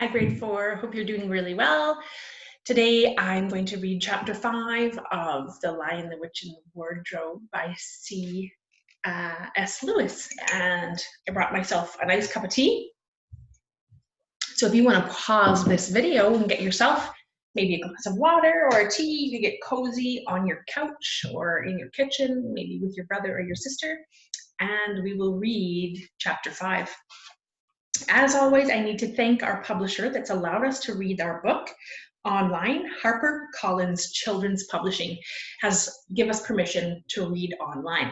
Hi, grade 4. Hope you're doing really well. Today I'm going to read chapter 5 of The Lion, the Witch, and the Wardrobe by C.S. Lewis. And I brought myself a nice cup of tea. So if you want to pause this video and get yourself maybe a glass of water or a tea, you can get cozy on your couch or in your kitchen, maybe with your brother or your sister. And we will read chapter 5. As always, I need to thank our publisher that's allowed us to read our book online. HarperCollins Children's Publishing has given us permission to read online.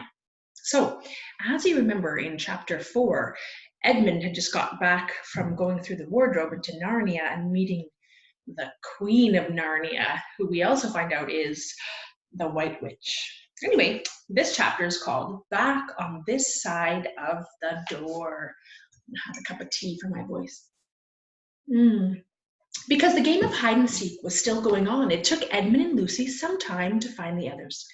So, as you remember in chapter 4, Edmund had just got back from going through the wardrobe into Narnia and meeting the Queen of Narnia, who we also find out is the White Witch. Anyway, this chapter is called Back on This Side of the Door. Have a cup of tea for my voice. Because the game of hide and seek was still going on, it took Edmund and Lucy some time to find the others.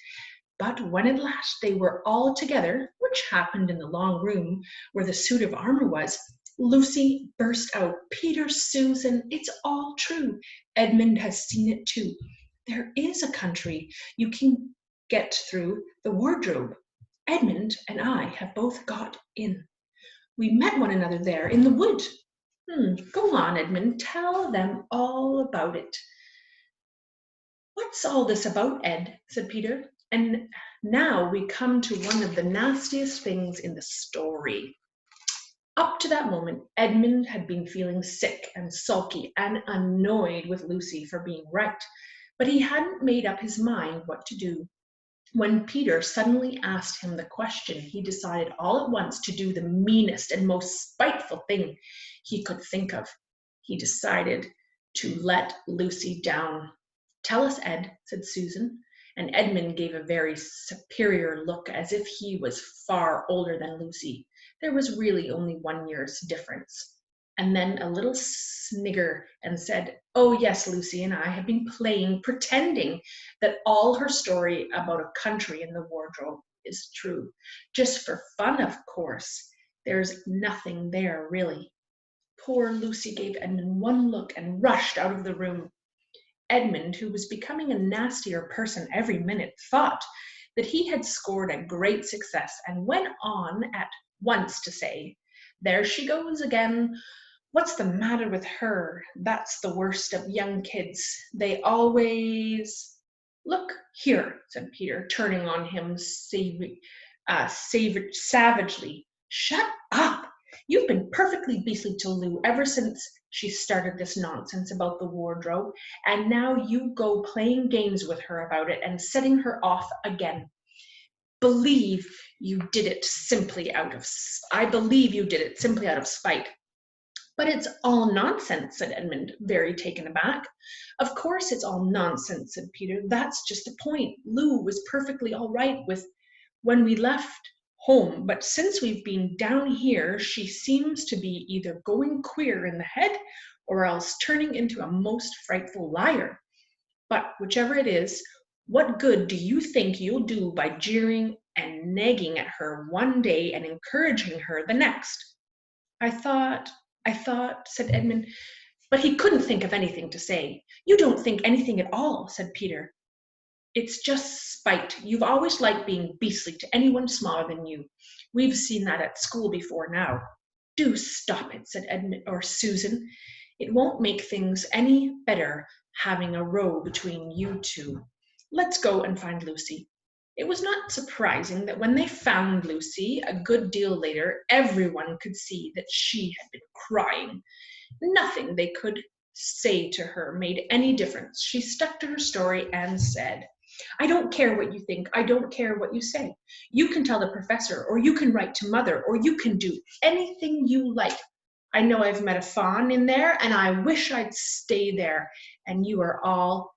But when at last they were all together, which happened in the long room where the suit of armor was, Lucy burst out, "Peter, Susan, it's all true. Edmund has seen it too. There is a country you can get through the wardrobe. Edmund and I have both got in. We met one another there in the wood." Go on, Edmund, tell them all about it. "What's all this about, Ed?" said Peter. And now we come to one of the nastiest things in the story. Up to that moment, Edmund had been feeling sick and sulky and annoyed with Lucy for being right, but he hadn't made up his mind what to do. When Peter suddenly asked him the question, he decided all at once to do the meanest and most spiteful thing he could think of. He decided to let Lucy down. "Tell us, Ed," said Susan, and Edmund gave a very superior look as if he was far older than Lucy. There was really only 1 year's difference. And then a little snigger and said, "Oh yes, Lucy and I have been pretending that all her story about a country in the wardrobe is true. Just for fun, of course. There's nothing there, really." Poor Lucy gave Edmund one look and rushed out of the room. Edmund, who was becoming a nastier person every minute, thought that he had scored a great success and went on at once to say, "There she goes again. What's the matter with her? That's the worst of young kids. They always—" "Look here," said Peter, turning on him savagely. "Shut up! You've been perfectly beastly to Lou ever since she started this nonsense about the wardrobe, and now you go playing games with her about it and setting her off again. I believe you did it simply out of spite." "But it's all nonsense," said Edmund, very taken aback. "Of course it's all nonsense," said Peter. "That's just the point. Lou was perfectly all right when we left home, but since we've been down here, she seems to be either going queer in the head or else turning into a most frightful liar. But whichever it is, what good do you think you'll do by jeering and nagging at her one day and encouraging her the next?" I thought, said Edmund, but he couldn't think of anything to say. "You don't think anything at all," said Peter. "It's just spite. You've always liked being beastly to anyone smaller than you. We've seen that at school before now." "Do stop it," said Susan. "It won't make things any better having a row between you two. Let's go and find Lucy." It was not surprising that when they found Lucy, a good deal later, everyone could see that she had been crying. Nothing they could say to her made any difference. She stuck to her story and said, "I don't care what you think. I don't care what you say. You can tell the professor, or you can write to mother, or you can do anything you like. I know I've met a fawn in there, and I wish I'd stay there. And you are all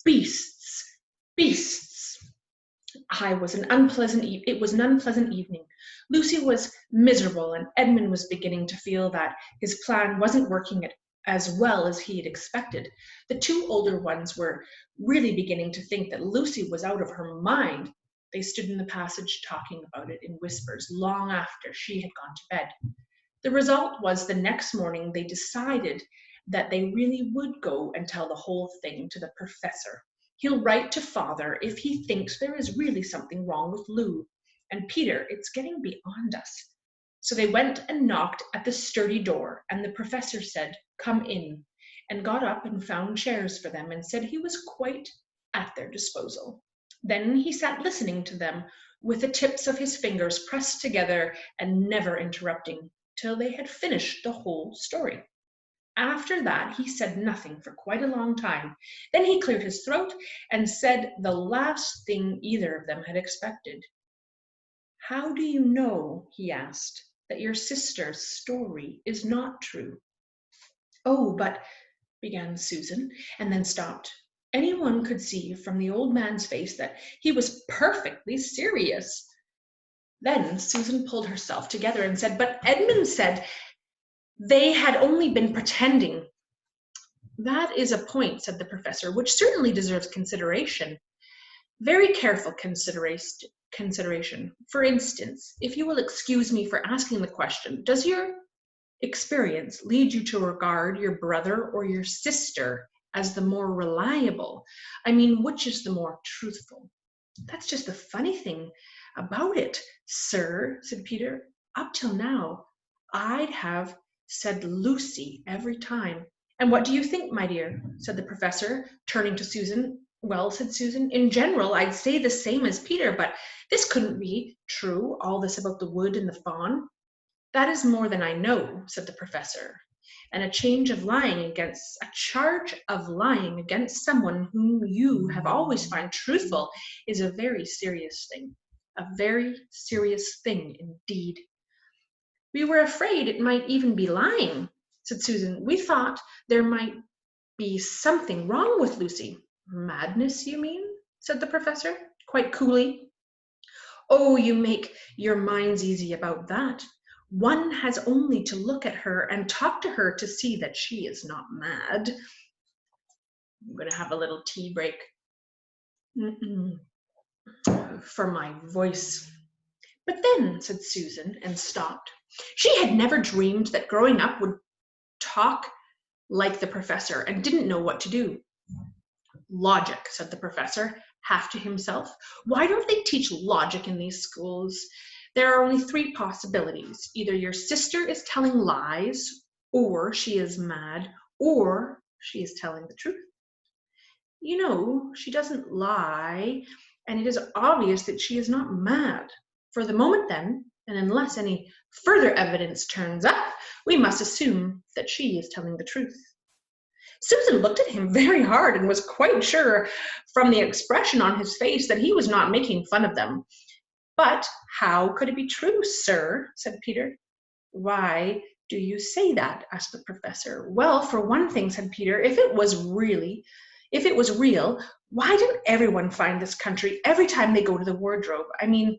beasts, beasts." It was an unpleasant evening. Lucy was miserable, and Edmund was beginning to feel that his plan wasn't working as well as he had expected. The two older ones were really beginning to think that Lucy was out of her mind. They stood in the passage talking about it in whispers long after she had gone to bed. The result was the next morning they decided that they really would go and tell the whole thing to the professor. He'll write to father if he thinks there is really something wrong with Lou. And Peter, it's getting beyond us. So they went and knocked at the sturdy door, and the professor said, "Come in," and got up and found chairs for them and said he was quite at their disposal. Then he sat listening to them with the tips of his fingers pressed together and never interrupting till they had finished the whole story. After that, he said nothing for quite a long time. Then he cleared his throat and said the last thing either of them had expected. "How do you know," he asked, "that your sister's story is not true?" "Oh, but," began Susan, and then stopped. Anyone could see from the old man's face that he was perfectly serious. Then Susan pulled herself together and said, "But Edmund said they had only been pretending." "That is a point," said the professor, "which certainly deserves consideration. Very careful consideration. For instance, if you will excuse me for asking the question, does your experience lead you to regard your brother or your sister as the more reliable? I mean, which is the more truthful?" "That's just the funny thing about it, sir," said Peter. "Up till now, I'd have said Lucy every time." "And what do you think, my dear?" said the professor, turning to Susan. "Well," said Susan, "in general, I'd say the same as Peter, but this couldn't be true, all this about the wood and the fawn." "That is more than I know," said the professor. "And a charge of lying against someone whom you have always found truthful is a very serious thing. A very serious thing indeed." "We were afraid it might even be lying," said Susan. "We thought there might be something wrong with Lucy." "Madness, you mean?" said the professor, quite coolly. "Oh, you make your minds easy about that. One has only to look at her and talk to her to see that she is not mad." I'm going to have a little tea break for my voice. "But then," said Susan, and stopped. She had never dreamed that growing up would talk like the professor and didn't know what to do. "Logic," said the professor, half to himself. "Why don't they teach logic in these schools? There are only three possibilities. Either your sister is telling lies, or she is mad, or she is telling the truth. You know, she doesn't lie, and it is obvious that she is not mad. For the moment then, and unless any further evidence turns up, we must assume that she is telling the truth." Susan looked at him very hard and was quite sure from the expression on his face that he was not making fun of them. "But how could it be true, sir?" said Peter. "Why do you say that?" asked the professor. "Well, for one thing," said Peter, if it was real, why didn't everyone find this country every time they go to the wardrobe? I mean,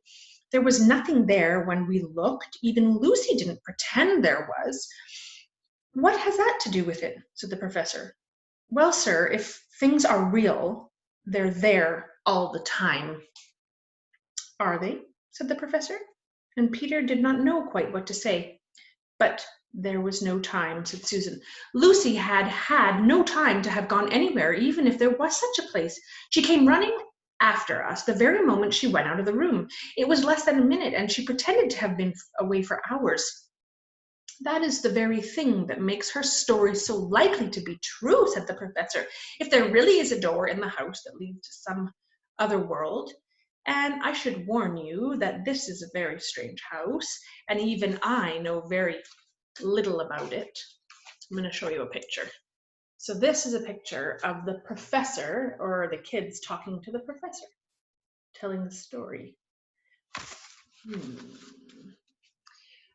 there was nothing there when we looked. Even Lucy didn't pretend there was." "What has that to do with it?" said the professor. "Well, sir, if things are real, they're there all the time." "Are they?" said the professor, and Peter did not know quite what to say. "But there was no time," said Susan. "Lucy had no time to have gone anywhere, even if there was such a place. She came running after us the very moment she went out of the room. It was less than a minute, and she pretended to have been away for hours." "That is the very thing that makes her story so likely to be true," said the professor. "If there really is a door in the house that leads to some other world, and I should warn you that this is a very strange house, and even I know very little about it." I'm going to show you a picture. So this is a picture of the professor, or the kids talking to the professor, telling the story.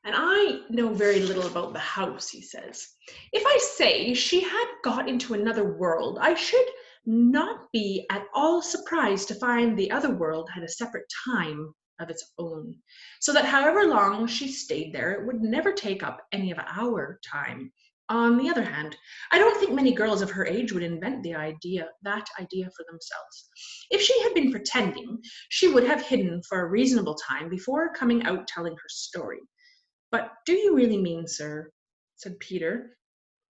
"And I know very little about the house," he says. "If I say she had got into another world, I should not be at all surprised to find the other world had a separate time of its own, so that however long she stayed there, it would never take up any of our time. On the other hand, I don't think many girls of her age would invent that idea for themselves. If she had been pretending, she would have hidden for a reasonable time before coming out telling her story." "But do you really mean, sir," said Peter,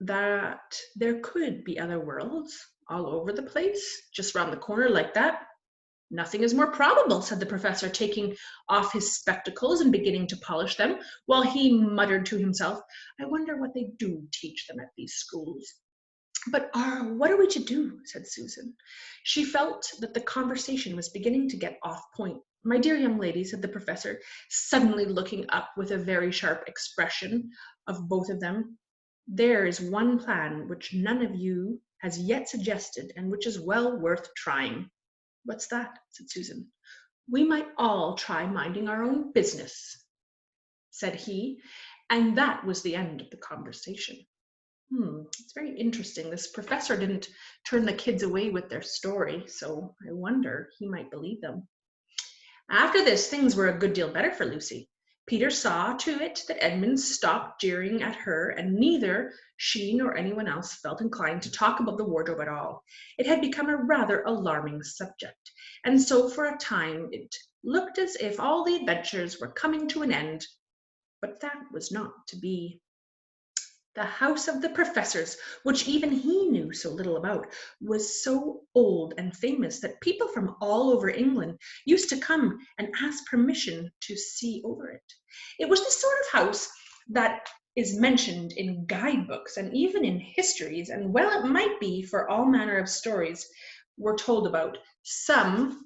that there could be other worlds all over the place, just round the corner like that. Nothing is more probable, said the professor, taking off his spectacles and beginning to polish them, while he muttered to himself, I wonder what they do teach them at these schools. But what are we to do? Said Susan. She felt that the conversation was beginning to get off point. My dear young lady, said the professor, suddenly looking up with a very sharp expression of both of them, there is one plan which none of you has yet suggested and which is well worth trying. What's that? Said Susan. We might all try minding our own business, said he, and that was the end of the conversation. It's very interesting. This professor didn't turn the kids away with their story, so I wonder he might believe them. After this, things were a good deal better for Lucy. Peter saw to it that Edmund stopped jeering at her, and neither she nor anyone else felt inclined to talk about the wardrobe at all. It had become a rather alarming subject, and so for a time it looked as if all the adventures were coming to an end. But that was not to be. The house of the professors, which even he knew so little about, was so old and famous that people from all over England used to come and ask permission to see over it. It was the sort of house that is mentioned in guidebooks and even in histories, and well it might be, for all manner of stories were told about, some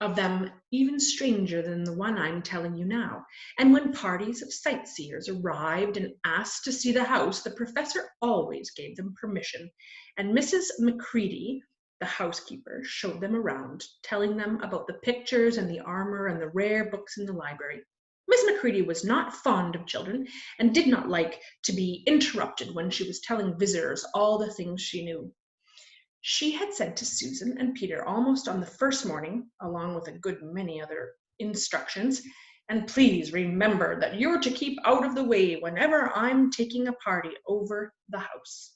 of them even stranger than the one I'm telling you now. And when parties of sightseers arrived and asked to see the house, the professor always gave them permission, and Mrs. Macready, the housekeeper, showed them around, telling them about the pictures and the armor and the rare books in the library. Miss Macready was not fond of children and did not like to be interrupted when she was telling visitors all the things she knew. She had said to Susan and Peter almost on the first morning, along with a good many other instructions, and please remember that you're to keep out of the way whenever I'm taking a party over the house.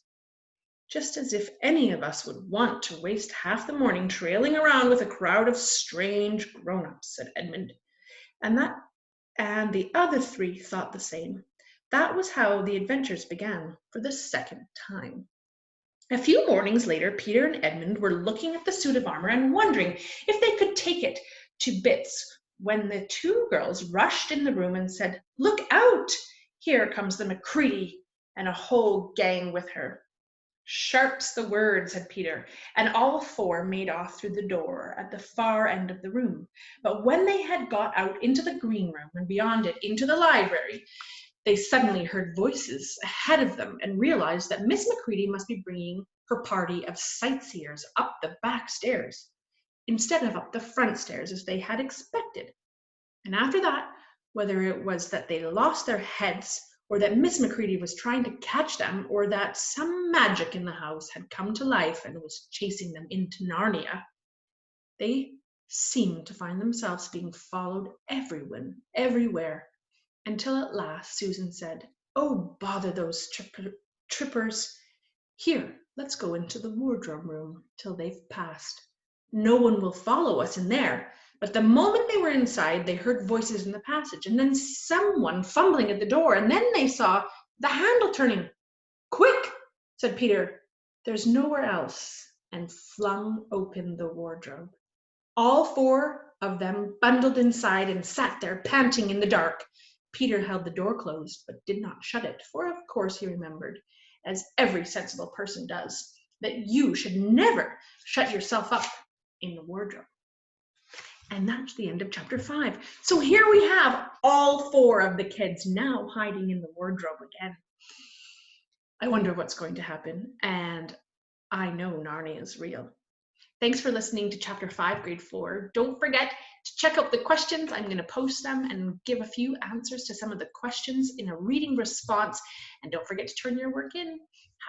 Just as if any of us would want to waste half the morning trailing around with a crowd of strange grown-ups, said Edmund. And the other three thought the same. That was how the adventures began for the second time. A few mornings later, Peter and Edmund were looking at the suit of armor and wondering if they could take it to bits when the two girls rushed in the room and said, Look out! Here comes the Macready and a whole gang with her. Sharp's the word, said Peter, and all four made off through the door at the far end of the room. But when they had got out into the green room and beyond it into the library, they suddenly heard voices ahead of them and realized that Miss Macready must be bringing her party of sightseers up the back stairs instead of up the front stairs as they had expected. And after that, whether it was that they lost their heads or that Miss Macready was trying to catch them, or that some magic in the house had come to life and was chasing them into Narnia, they seemed to find themselves being followed everywhere, until at last Susan said, Oh, bother those trippers. Here, let's go into the wardrobe room till they've passed. No one will follow us in there. But the moment they were inside, they heard voices in the passage, and then someone fumbling at the door, and then they saw the handle turning. Quick, said Peter, there's nowhere else, and flung open the wardrobe. All four of them bundled inside and sat there panting in the dark. Peter held the door closed, but did not shut it, for of course he remembered, as every sensible person does, that you should never shut yourself up in the wardrobe. And that's the end of chapter 5. So here we have all four of the kids now hiding in the wardrobe again. I wonder what's going to happen, and I know Narnia is real. Thanks for listening to Chapter 5, Grade 4. Don't forget to check out the questions. I'm going to post them and give a few answers to some of the questions in a reading response. And don't forget to turn your work in.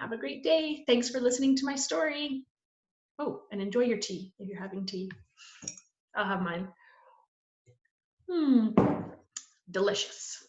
Have a great day. Thanks for listening to my story. Oh, and enjoy your tea if you're having tea. I'll have mine. Delicious.